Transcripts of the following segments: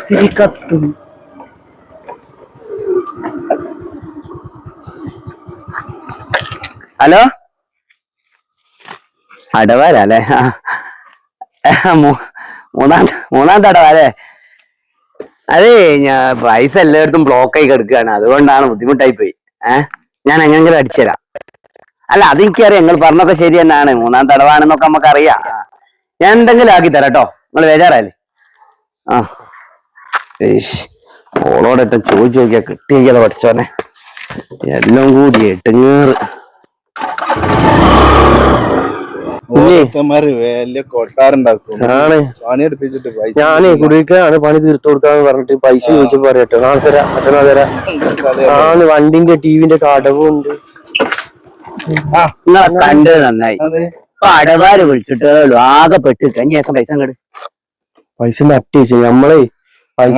തിരിക്കത്തും. Hello, അടവാരല്ലേ? മൂന്നാം തടവാല്ലേ? അതെ, ഞാൻ പൈസ എല്ലായിടത്തും ബ്ലോക്കായി കിടക്കുകയാണ്, അതുകൊണ്ടാണ് ബുദ്ധിമുട്ടായി പോയി. ഞാൻ എങ്ങനെങ്കിലും അടിച്ചുതരാം. അല്ല, അതെനിക്കറിയാം, നിങ്ങൾ പറഞ്ഞൊക്കെ ശരി തന്നെയാണ്, മൂന്നാം തടവാണെന്നൊക്കെ നമുക്കറിയാം. ഞാൻ എന്തെങ്കിലും ആക്കി തരാം കേട്ടോ, നിങ്ങൾ ബേജാറായല്ലേ. ഓളോടൊറ്റം ചോദിച്ചു നോക്കിയാ കിട്ടിയെങ്കിലോ പഠിച്ചോനെ, എല്ലാം കൂടി എട്ടുങ്ങേറ്. ഞാനേ കുടിക്കാണ് പണി തീർത്തു കൊടുക്കാന്ന് പറഞ്ഞിട്ട് പൈസ ചോദിച്ചു പറയട്ടെ, നാളെ തരാം, മറ്റന്നാൾ തരാം. വണ്ടിന്റെ ടിവിന്റെ കടവും ഉണ്ട്. നിങ്ങളെ കണ്ടത് നന്നായി. അടവാര് വിളിച്ചിട്ട് ആകെ പെട്ട് കഴിഞ്ഞ ദിവസം പൈസ കണ്ട് പൈസ നട്ടിച്ച് നമ്മളെ പൈസ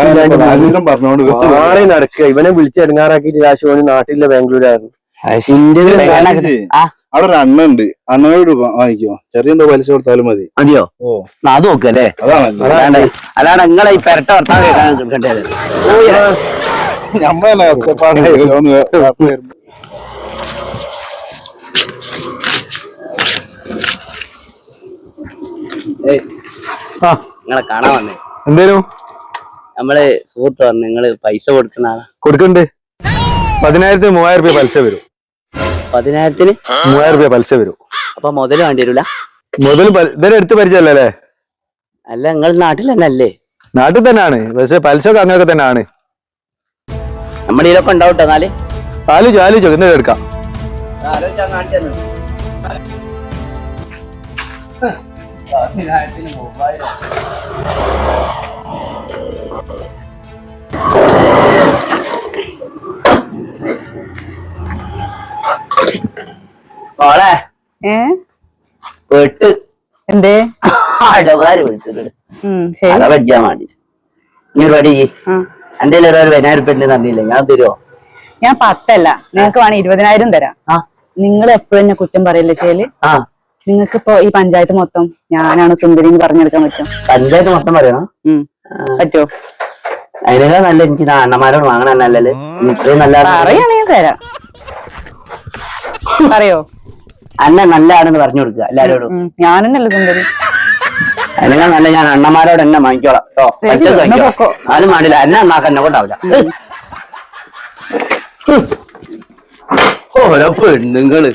ആളെ നടക്കുക. ഇവനെ വിളിച്ച് ഇടങ്ങാറാക്കിട്ട് കാശ് പോയി നാട്ടിലെ ബാംഗ്ലൂരായിരുന്നു. അവിടെ ഒരു അണ്ണുണ്ട്, അണ്ണനോട് വാങ്ങിക്കോ, ചെറിയ എന്തോ പലിശ കൊടുത്താലും മതി. മതിയോ? അത് നോക്കല്ലേ. അല്ലാണ്ട് നിങ്ങളെ ഈ പെരട്ട വർത്താൻ കേൾക്കാൻ കിട്ടേണ്ടത്. നമ്മളല്ല നിങ്ങളെ കാണാൻ വന്നേ. എന്തേലും നമ്മള് സുഹൃത്ത് പറഞ്ഞു നിങ്ങള് പൈസ കൊടുക്കുന്ന ആളാ. കൊടുക്കണ്ട്. 10,000-ന് 3,000 രൂപ പലിശ വരും. 10,000-ന് 3,000 രൂപ പലിശ വരും. അപ്പൊ മുതല് വേണ്ടി വരൂല? മുതൽ ഇതുവരെ എടുത്ത് പരിചയല്ലേ? അല്ല, നിങ്ങൾ നാട്ടിൽ തന്നെ അല്ലേ? നാട്ടിൽ തന്നെയാണ്, പക്ഷെ പലിശ ഒക്കെ അങ്ങനെയൊക്കെ തന്നെയാണ്. നമ്മുടെ ഇതിലൊക്കെ ഉണ്ടാവട്ടെ. ആലോചിച്ചോ എന്നിട്ട് എടുക്കാം. മോളെ പെട്ട് എന്തേ അടവാര് വിളിച്ചിട്ടുണ്ട് പറ്റാൻ വേണ്ടി. നീ പടി എന്റെ ഒരു 10,000 രൂപ തന്നില്ലേ, ഞാൻ തരുമോ? ഞാൻ 10 നിങ്ങൾക്ക് വേണേ 20,000 തരാം. നിങ്ങൾ എപ്പോഴും എന്നെ കുറ്റം പറയല്ലേ ചെയ്യല്. നിങ്ങൾക്ക് ഇപ്പൊ ഈ പഞ്ചായത്ത് മൊത്തം ഞാനാണ് സുന്ദരി പറഞ്ഞെടുക്കാൻ പറ്റും? പഞ്ചായത്ത് മൊത്തം പറയണം? പറ്റുമോ? അതിനേക്കാൾ നല്ല എനിക്ക് അണ്ണന്മാരോട് വാങ്ങണല്ലേ. ഇത്രയും നല്ല പറയാണെങ്കിൽ തരാം. പറയോ? അന്ന നല്ലതാണെന്ന് പറഞ്ഞു കൊടുക്കുക എല്ലാരോടും. ഞാനെന്നല്ലേ സുന്ദരി. അതിനേക്കാൾ നല്ല ഞാൻ അണ്ണന്മാരോട് എന്നെ വാങ്ങിക്കോളാം കേട്ടോ. ആരും പാടില്ല, എന്നെ നന്നാക്കാൻ എന്നെ കൊണ്ടാവില്ല. ഓരോ പെണ്ണുങ്ങള്